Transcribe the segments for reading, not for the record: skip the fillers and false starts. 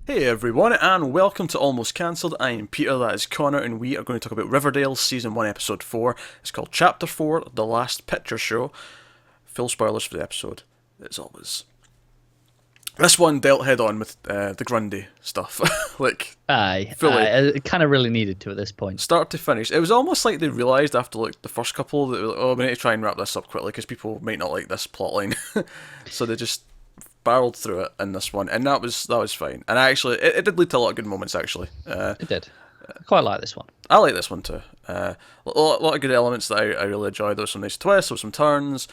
Hey everyone, and welcome to Almost Cancelled. I am Peter, that is Connor, and we are going to talk about Riverdale, Season 1, Episode 4. It's called Chapter 4, The Last Picture Show. Full spoilers for the episode, as always. This one dealt head on with the Grundy stuff. Fully. It kind of really needed to at this point. Start to finish. It was almost like they realised after the first couple that, we need to try and wrap this up quickly because people might not like this plotline. So they just barreled through it in this one, and that was fine. And it did lead to a lot of good moments, actually. It did. I quite like this one. I like this one too. A lot of good elements that I really enjoyed. There was some nice twists, there was some turns,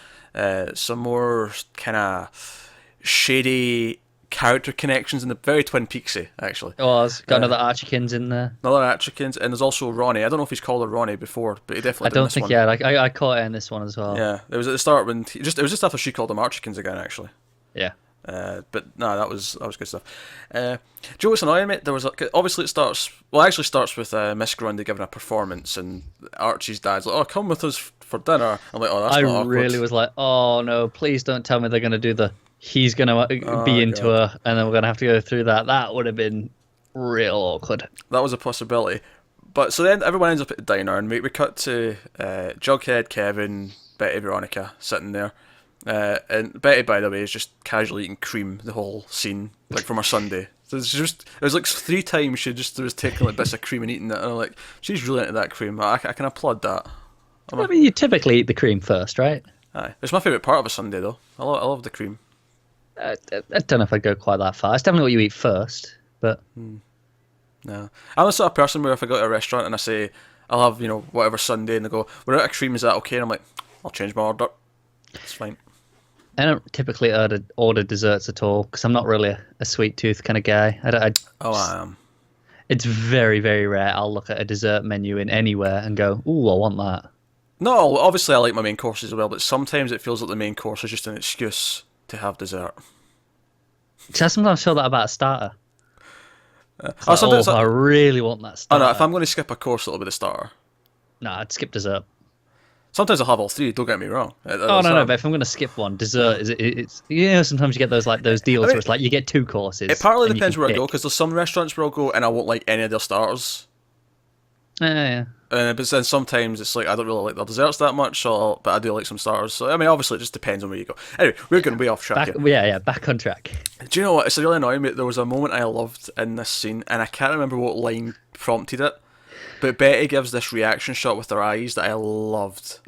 some more kind of shady character connections in the very Twin Peaksy, actually. Oh, it's got another Archie in there. Another Archie, and there's also Ronnie. I don't know if he's called her Ronnie before, but he definitely did in this one. Yeah, I caught it in this one as well. Yeah, it was at the start when it was just after she called him Archie again, actually. Yeah. But no, that was good stuff. Do you know what's annoying, mate? There was obviously it starts with Miss Grundy giving a performance, and Archie's dad's like, "Oh, come with us for dinner." I'm like, "Oh, that's not awkward." I really was like, "Oh no, please don't tell me they're gonna do he's gonna be into her, and then we're gonna have to go through that." That would have been real awkward. That was a possibility, but so then everyone ends up at the diner, and we cut to Jughead, Kevin, Betty, Veronica sitting there. And Betty, by the way, is just casually eating cream the whole scene, like from her sundae. So it was like 3 times she just was taking like bits of cream and eating it, and I'm like, she's really into that cream. I can applaud that. I mean, you typically eat the cream first, right? Aye, it's my favourite part of a sundae though. I love the cream. I don't know if I'd go quite that far. It's definitely what you eat first, but No, I'm the sort of person where if I go to a restaurant and I say I'll have whatever sundae, and they go, "We're out of cream, is that okay?" And I'm like, "I'll change my order. It's fine." I don't typically order desserts at all because I'm not really a sweet tooth kind of guy. I am. It's very, very rare I'll look at a dessert menu in anywhere and go, "Ooh, I want that." No, obviously I like my main courses as well, but sometimes it feels like the main course is just an excuse to have dessert. I sometimes feel that about a starter. Sometimes I really want that starter. Oh no, if I'm going to skip a course, it'll be the starter. No, I'd skip dessert. Sometimes I'll have all 3, don't get me wrong. No, but if I'm going to skip one, dessert it's sometimes you get those deals where it's like you get 2 courses. It partly depends where I go, because there's some restaurants where I'll go and I won't like any of their starters. Yeah. But then sometimes it's like I don't really like their desserts that much, but I do like some starters. So I mean, obviously it just depends on where you go. Anyway, we're going way off track here. Back on track. Do you know what? It's really annoying me. There was a moment I loved in this scene, and I can't remember what line prompted it, but Betty gives this reaction shot with her eyes that I loved.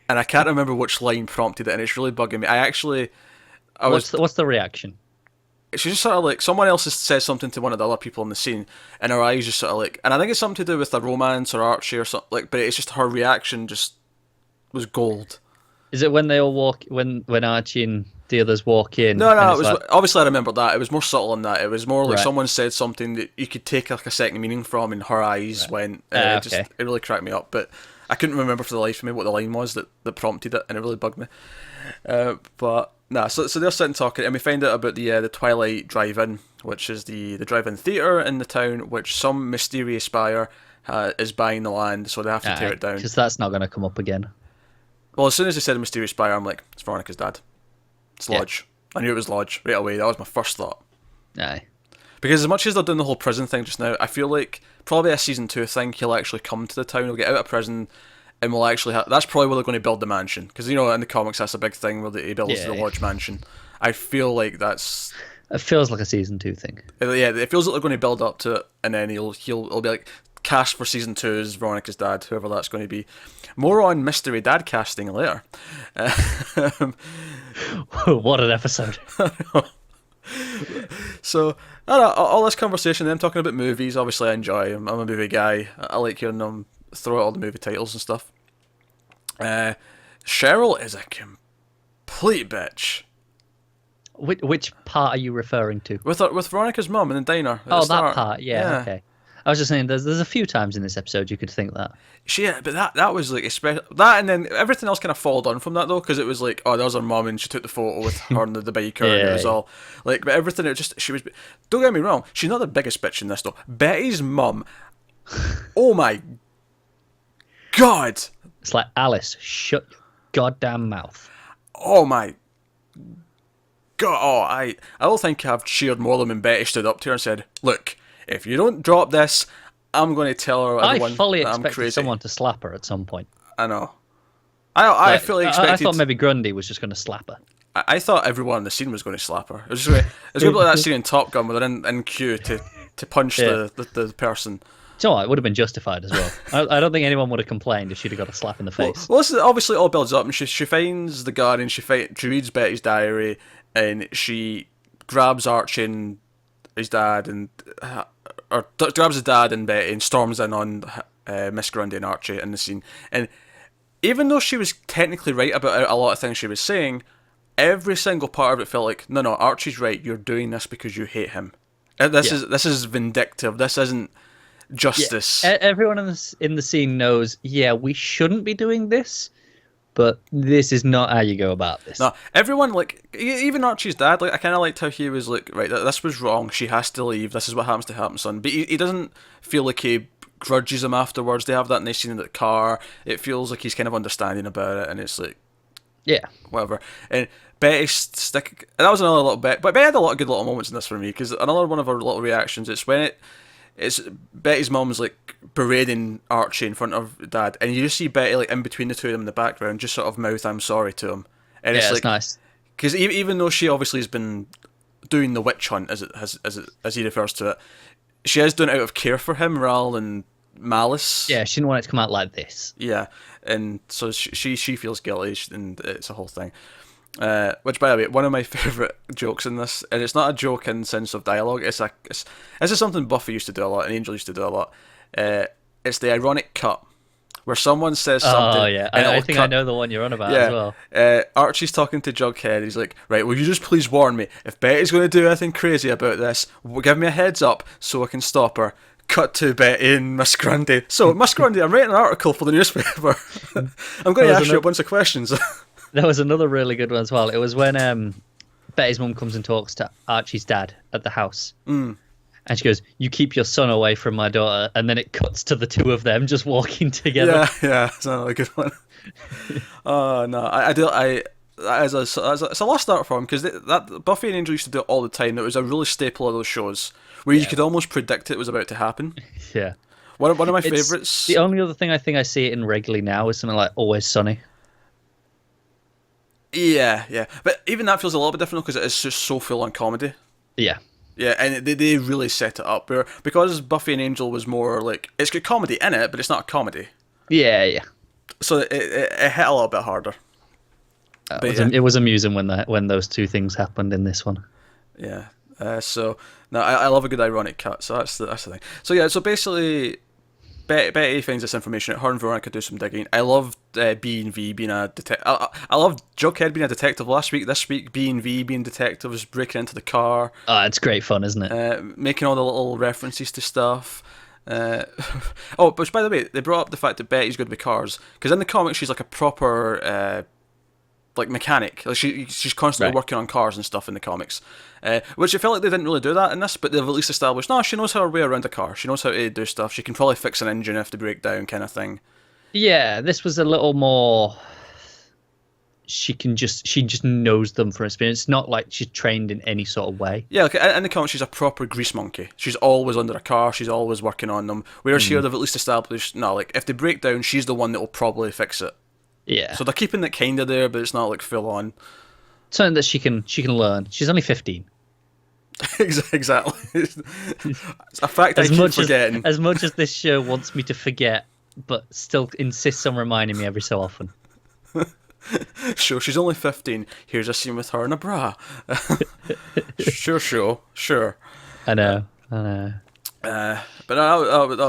And I can't remember which line prompted it, and it's really bugging me. What's the reaction? She's just sort of like, someone else has said something to one of the other people in the scene, and her eyes just sort of like, and I think it's something to do with a romance or Archie or something, like, but it's just her reaction just was gold. Is it when they all when Archie and the others walk in? No, it was obviously I remember that. It was more subtle than that. It was more like someone said something that you could take like a second meaning from, and her eyes went. It really cracked me up, but I couldn't remember for the life of me what the line was that prompted it, and it really bugged me. But nah, so they're sitting talking, and we find out about the Twilight Drive-In, which is the drive-in theatre in the town, which some mysterious buyer is buying the land, so they have to tear it down. Because that's not going to come up again. Well, as soon as they said mysterious buyer, I'm like, it's Veronica's dad. It's Lodge. I knew it was Lodge right away. That was my first thought. Aye. Because as much as they're doing the whole prison thing just now, I feel like probably a season 2 thing, he'll actually come to the town, he'll get out of prison, and we'll actually that's probably where they're going to build the mansion. Because, in the comics, that's a big thing where he builds the Lodge mansion. I feel like it feels like a season 2 thing. Yeah, it feels like they're going to build up to it, and then he'll be like, cast for season 2 is Veronica's dad, whoever that's going to be. More on mystery dad casting later. What an episode. So, I don't know, all this conversation, them talking about movies, obviously I enjoy. I'm a movie guy. I like hearing them throw out all the movie titles and stuff. Cheryl is a complete bitch. Which part are you referring to? With Veronica's mum in the diner. That part, yeah, okay. I was just saying, there's a few times in this episode you could think that. But that was like, especially that, and then everything else kind of followed on from that though, because it was like, oh, there was her mum, and she took the photo with her and the biker, and it was all like, but everything, she was. Don't get me wrong, she's not the biggest bitch in this though. Betty's mum, oh my god, it's like, Alice, shut your goddamn mouth. Oh my God, I don't think I've cheered more than when Betty stood up to her and said, "Look, if you don't drop this, I'm going to tell everyone I fully that I'm expected crazy." someone to slap her at some point. I know. I fully expected. I thought maybe Grundy was just going to slap her. I thought everyone in the scene was going to slap her. It was going to be like that scene in Top Gun where they're in queue to punch the person. So it would have been justified as well. I don't think anyone would have complained if she'd have got a slap in the face. Well, obviously it all builds up, and she finds the gun, and she reads Betty's diary, and she grabs Archie and his dad, grabs his dad and Betty, and storms in on Miss Grundy and Archie in the scene. And even though she was technically right about a lot of things she was saying, every single part of it felt like, no, Archie's right. You're doing this because you hate him. This is vindictive. This isn't justice. Yeah. Everyone in the scene knows, we shouldn't be doing this, but this is not how you go about this. No, everyone, like, even Archie's dad, like, I kind of liked how he was like, right, this was wrong, she has to leave, this is what happens to happen, son. But he doesn't feel like he grudges him afterwards. They have that nice scene in the car. It feels like he's kind of understanding about it, and it's like, whatever. And Betty that was another little bit, but Betty had a lot of good little moments in this for me, because another one of her little reactions, it's when it's Betty's mum's like berating Archie in front of Dad, and you just see Betty like in between the two of them in the background, just sort of mouth "I'm sorry" to him, and it's like nice, because even though she obviously has been doing the witch hunt as he refers to it, she is doing it out of care for him rather than malice. Yeah, she didn't want it to come out like this. Yeah, and so she feels guilty, and it's a whole thing. Which, by the way, one of my favourite jokes in this, and it's not a joke in sense of dialogue. This is something Buffy used to do a lot, and Angel used to do a lot. It's the ironic cut where someone says something. Oh yeah, I think I know the one you're on about as well. Archie's talking to Jughead. He's like, "Right, will you just please warn me if Betty's going to do anything crazy about this? Give me a heads up so I can stop her." Cut to Betty and Miss Grundy. So, Miss Grundy, I'm writing an article for the newspaper. I'm going to ask you a bunch of questions. There was another really good one as well. It was when Betty's mum comes and talks to Archie's dad at the house. And she goes, "You keep your son away from my daughter." And then it cuts to the two of them just walking together. Yeah, it's another good one. Oh, no. It's a lost start for him, because that Buffy and Angel used to do it all the time. It was a really staple of those shows where you could almost predict it was about to happen. Yeah. One of my favourites. The only other thing I think I see it in regularly now is something like Always Sunny. Yeah. But even that feels a little bit different because it is just so full on comedy. Yeah. Yeah, and they really set it up. Because Buffy and Angel was more like, it's got comedy in it, but it's not a comedy. Yeah. So it hit a little bit harder. It was amusing when those two things happened in this one. Yeah. So no, I love a good ironic cut. So that's the thing. So yeah. So basically, Betty finds this information. Her and Veronica do some digging. I loved B&V being a detective. I loved Jughead being a detective last week. This week, B&V being detectives, breaking into the car. Oh, it's great fun, isn't it? Making all the little references to stuff. But by the way, they brought up the fact that Betty's good with cars, because in the comics she's like a proper like mechanic. Like she's constantly working on cars and stuff in the comics, which I felt like they didn't really do that in this, but they've at least established, no, she knows her way around a car. She knows how to do stuff. She can probably fix an engine if they break down, kind of thing. Yeah, this was a little more. She just knows them from experience. It's not like she's trained in any sort of way. Yeah, like in the comics, she's a proper grease monkey. She's always under a car. She's always working on them. Whereas here, they've at least established, no, like if they break down, she's the one that will probably fix it. Yeah. So they're keeping it kind of there, but it's not like full on. Something that she can learn. She's only 15. Exactly. It's a fact I keep forgetting. As much as this show wants me to forget, but still insists on reminding me every so often. Sure, she's only 15. Here's a scene with her in a bra. Sure. I know.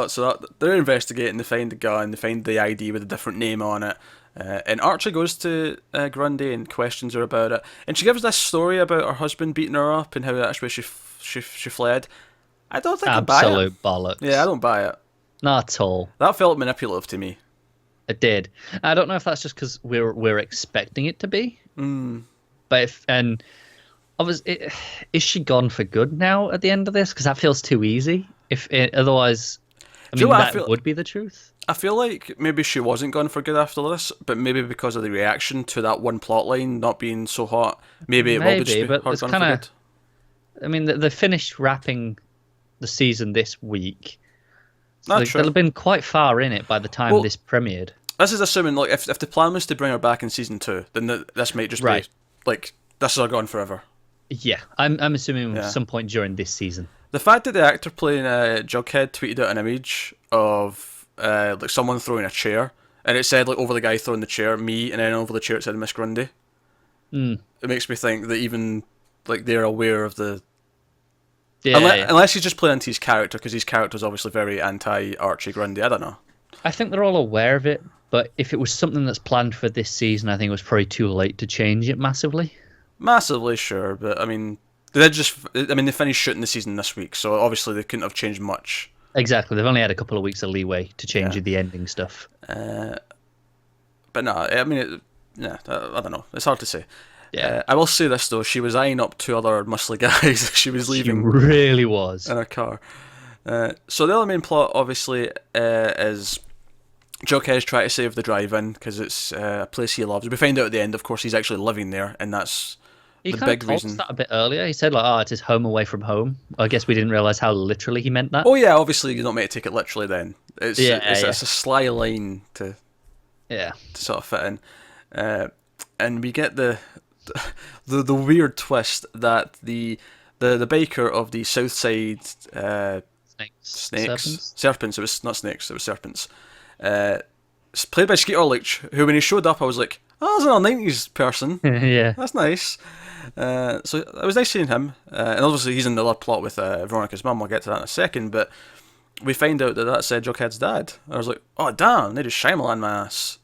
So they're investigating. They find the gun. They find the ID with a different name on it. And Archie goes to Grundy and questions her about it. And she gives this story about her husband beating her up and how that's where she fled. I don't think I buy it. Absolute bollocks. Yeah, I don't buy it. Not at all. That felt manipulative to me. It did. I don't know if that's just because we're expecting it to be. But is she gone for good now at the end of this? Because that feels too easy. Otherwise, I mean, that would be the truth. I feel like maybe she wasn't going for good after this, but maybe because of the reaction to that one plot line not being so hot, maybe it will just be her going for good. I mean, they finished wrapping the season this week. So they'll have been quite far in it by the time this premiered. This is assuming, like, if the plan was to bring her back in season 2, then this might just be, like, this is her gone forever. Yeah, I'm assuming some point during this season. The fact that the actor playing Jughead tweeted out an image of like someone throwing a chair, and it said, like, over the guy throwing the chair, me, and then over the chair it said Miss Grundy. It makes me think that even, like, they're aware of the... Unless he's just playing into his character, because his character's obviously very anti-Archie Grundy. I don't know. I think they're all aware of it, but if it was something that's planned for this season, I think it was probably too late to change it massively. Massively, sure, but I mean, they finished shooting the season this week, so obviously they couldn't have changed much. Exactly, they've only had a couple of weeks of leeway to change the ending stuff. But no, I mean, I don't know. It's hard to say. Yeah, I will say this though: she was eyeing up 2 other muscly guys as she was leaving. She really was in her car. So the other main plot, obviously, is Jughead's trying to save the drive-in because it's a place he loves. We find out at the end, of course, he's actually living there, and that's the big reason. He kind of told us that a bit earlier. He said, like, "Oh, it's his home away from home." I guess we didn't realize how literally he meant that. Oh yeah, obviously you're not meant to take it literally. Then it's a sly line to sort of fit in, and we get the weird twist that the baker of the Southside serpents. It was not snakes. It was serpents. It's played by Skeet Ulrich, who when he showed up I was like, oh, that's another 90s person. Yeah, that's nice. So it was nice seeing him, and obviously he's in the other plot with Veronica's mum. I'll get to that in a second, but we find out that that's Jughead's dad. I was like, oh damn, they just Shyamalan my ass.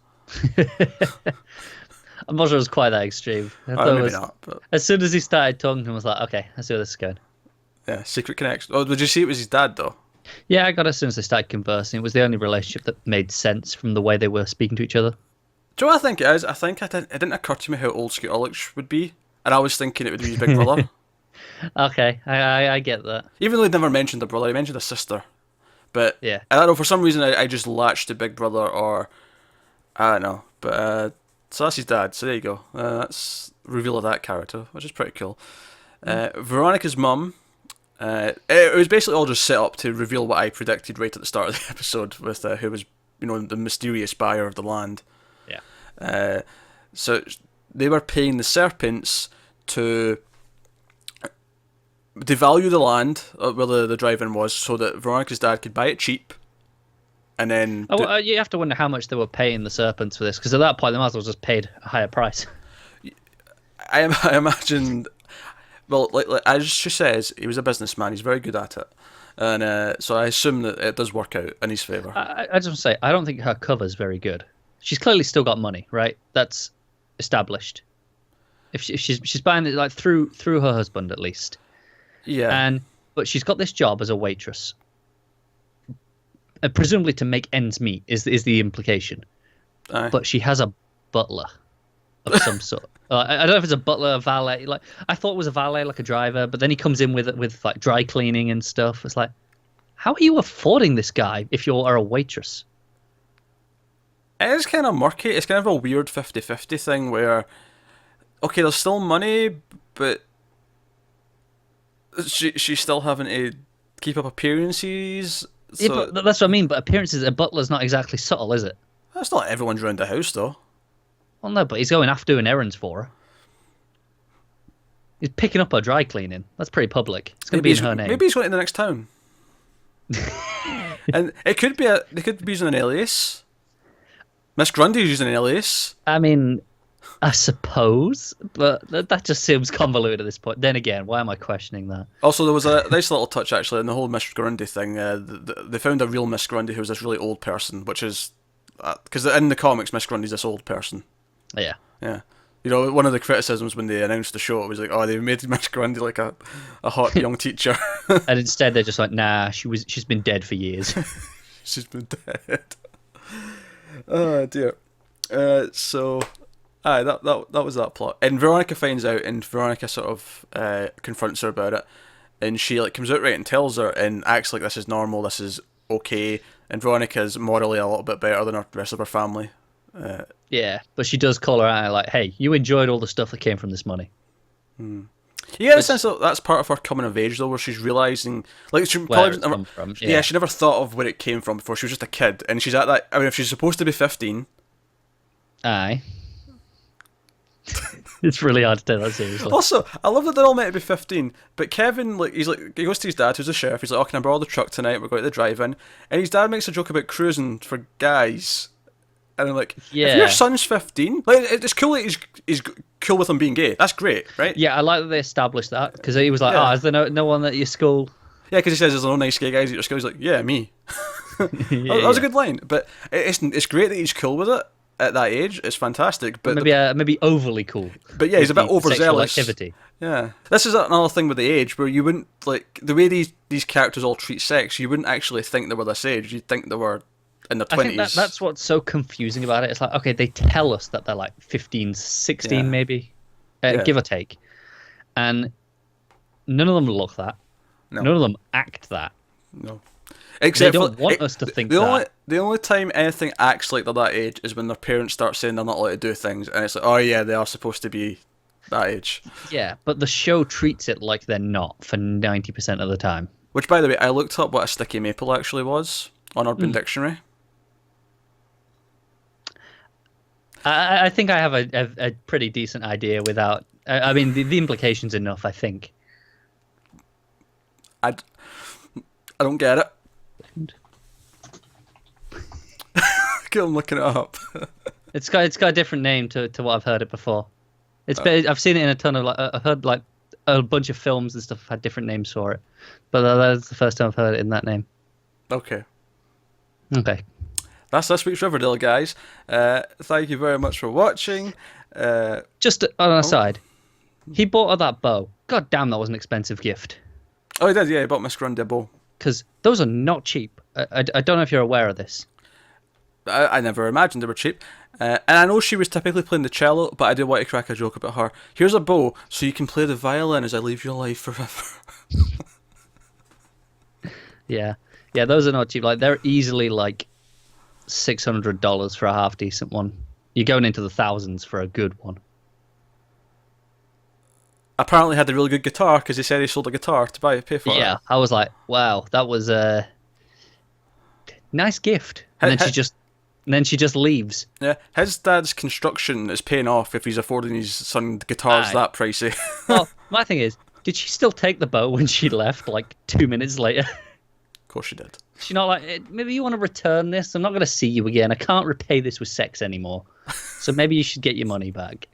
I'm not sure it was quite that extreme. Maybe not, but... As soon as he started talking to him, I was like, okay, let's see where this is going. Yeah, secret connection. Oh, did you see it was his dad though? Yeah, I got it as soon as they started conversing. It was the only relationship that made sense from the way they were speaking to each other. Do you know what I think it is? I think it didn't occur to me how old Skeet Ulrich would be, and I was thinking it would be his big brother. Okay, I get that. Even though he never mentioned a brother, he mentioned a sister. But yeah, I don't know, for some reason I just latched to big brother, or I don't know. But so that's his dad. So there you go. That's reveal of that character, which is pretty cool. Veronica's mum. It was basically all just set up to reveal what I predicted right at the start of the episode with who was, the mysterious buyer of the land. Yeah. So they were paying the serpents to devalue the land where the drive-in was, so that Veronica's dad could buy it cheap. And then you have to wonder how much they were paying the serpents for this, because at that point they might as well just paid a higher price. I imagine. Well, like as she says, he was a businessman. He's very good at it, and so I assume that it does work out in his favour. I just want to say, I don't think her cover's very good. She's clearly still got money, right? That's established. If she's buying it like through her husband at least, yeah. But she's got this job as a waitress, presumably to make ends meet is the implication. Aye. But she has a butler of some sort. I don't know if it's a butler, a valet. Like I thought it was a valet, like a driver, but then he comes in with like dry cleaning and stuff. It's like, how are you affording this guy if you are a waitress? It is kind of murky. It's kind of a weird 50-50 thing where, okay, there's still money, but she's still having to keep up appearances. So... Yeah, but that's what I mean. But appearances, a butler's not exactly subtle, is it? That's not everyone's around the house, though. Well, no, but he's going after doing errands for her. He's picking up her dry cleaning. That's pretty public. It's going to be in her name. Maybe he's going to the next town. And they could be using an alias. Miss Grundy's using an alias. I mean, I suppose, but that just seems convoluted at this point. Then again, why am I questioning that? Also, there was a nice little touch, actually, in the whole Miss Grundy thing. They found a real Miss Grundy who was this really old person, which is... Because in the comics, Miss Grundy's this old person. Yeah. Yeah. One of the criticisms when they announced the show, it was like, oh, they made Miss Grundy like a hot young teacher. And instead they're just like, nah, she's been dead for years. She's been dead. Oh, dear. So, that was that plot. And Veronica finds out, and Veronica sort of confronts her about it. And she comes out right and tells her and acts like this is normal, this is okay. and Veronica's morally a little bit better than the rest of her family. Yeah, but she does call her out like, "Hey, you enjoyed all the stuff that came from this money." You get a sense that that's part of her coming of age, though, where she's realising, like, she probably come from. Yeah, she never thought of where it came from before. She was just a kid, and she's at that. I mean, if she's supposed to be 15, aye, it's really hard to take that seriously. Also, I love that they're all meant to be 15, but Kevin, like, he goes to his dad, who's a sheriff. He's like, "Oh, can I borrow the truck tonight? We're going to the drive-in," and his dad makes a joke about cruising for guys. And I'm like, if your son's 15, like, it's cool that he's cool with him being gay. That's great, right? Yeah, I like that they established that, because he was like, "Oh, is there no one at your school?" Yeah, because he says there's no nice gay guys at your school. He's like, "Yeah, me." That was a good line, but it's great that he's cool with it at that age. It's fantastic, but maybe overly cool. But yeah, he's a bit overzealous. Activity. Yeah, this is another thing with the age where you wouldn't, like, the way these characters all treat sex. You wouldn't actually think they were this age. You'd think they were in their 20s. I think that's what's so confusing about it. It's like, okay, they tell us that they're like 15, 16 maybe, give or take. And none of them look that. No. None of them act that. No. Except they don't want us to think that. The only time anything acts like they're that age is when their parents start saying they're not allowed to do things, and it's like, oh yeah, they are supposed to be that age. Yeah, but the show treats it like they're not for 90% of the time. Which, by the way, I looked up what a sticky maple actually was on Urban Dictionary. I think I have a pretty decent idea without... I mean, the implication's enough, I think. I don't get it. I'm looking it up. It's got a different name to what I've heard it before. I've seen it in a ton of... I've heard like a bunch of films and stuff have had different names for it. But that's the first time I've heard it in that name. Okay. That's this week's Riverdale, guys. Thank you very much for watching. Just on an aside, he bought her that bow. God damn, that was an expensive gift. Oh, he did, yeah. He bought Miss Grundy a bow. Because those are not cheap. I don't know if you're aware of this. I never imagined they were cheap. And I know she was typically playing the cello, but I did want to crack a joke about her. Here's a bow, so you can play the violin as I leave your life forever. Yeah, those are not cheap. Like, they're easily like $600 for a half decent one. You're going into the thousands for a good one. Apparently had a really good guitar because he said he sold a guitar to pay for it. Yeah, I was like, wow, that was a nice gift. And then she just leaves. Yeah, his dad's construction is paying off if he's affording his son guitars that pricey. Well, my thing is, did she still take the bow when she left, like 2 minutes later? Of course she did. She's not like, maybe you want to return this? I'm not going to see you again. I can't repay this with sex anymore. So maybe you should get your money back.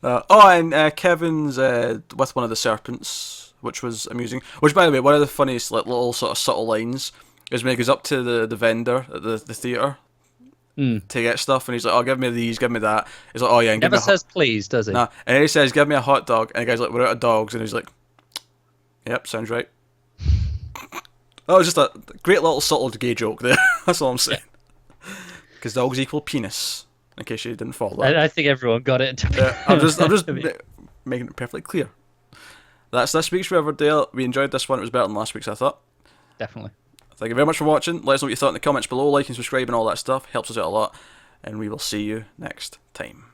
And Kevin's with one of the serpents, which was amusing. Which, by the way, one of the funniest little sort of subtle lines is when he goes up to the vendor at the theatre to get stuff, and he's like, "Oh, give me these, give me that." He's like, "Oh yeah," and never says please, does he? Nah. And then he says, "Give me a hot dog," and the guy's like, "We're out of dogs," and he's like, "Yep, sounds right." That was just a great little subtle gay joke there. That's all I'm saying. Because dogs equal penis. In case you didn't follow that. I think everyone got it. I'm just making it perfectly clear. That's this week's Riverdale. We enjoyed this one. It was better than last week's, I thought. Definitely. Thank you very much for watching. Let us know what you thought in the comments below. Like and subscribe and all that stuff. Helps us out a lot. And we will see you next time.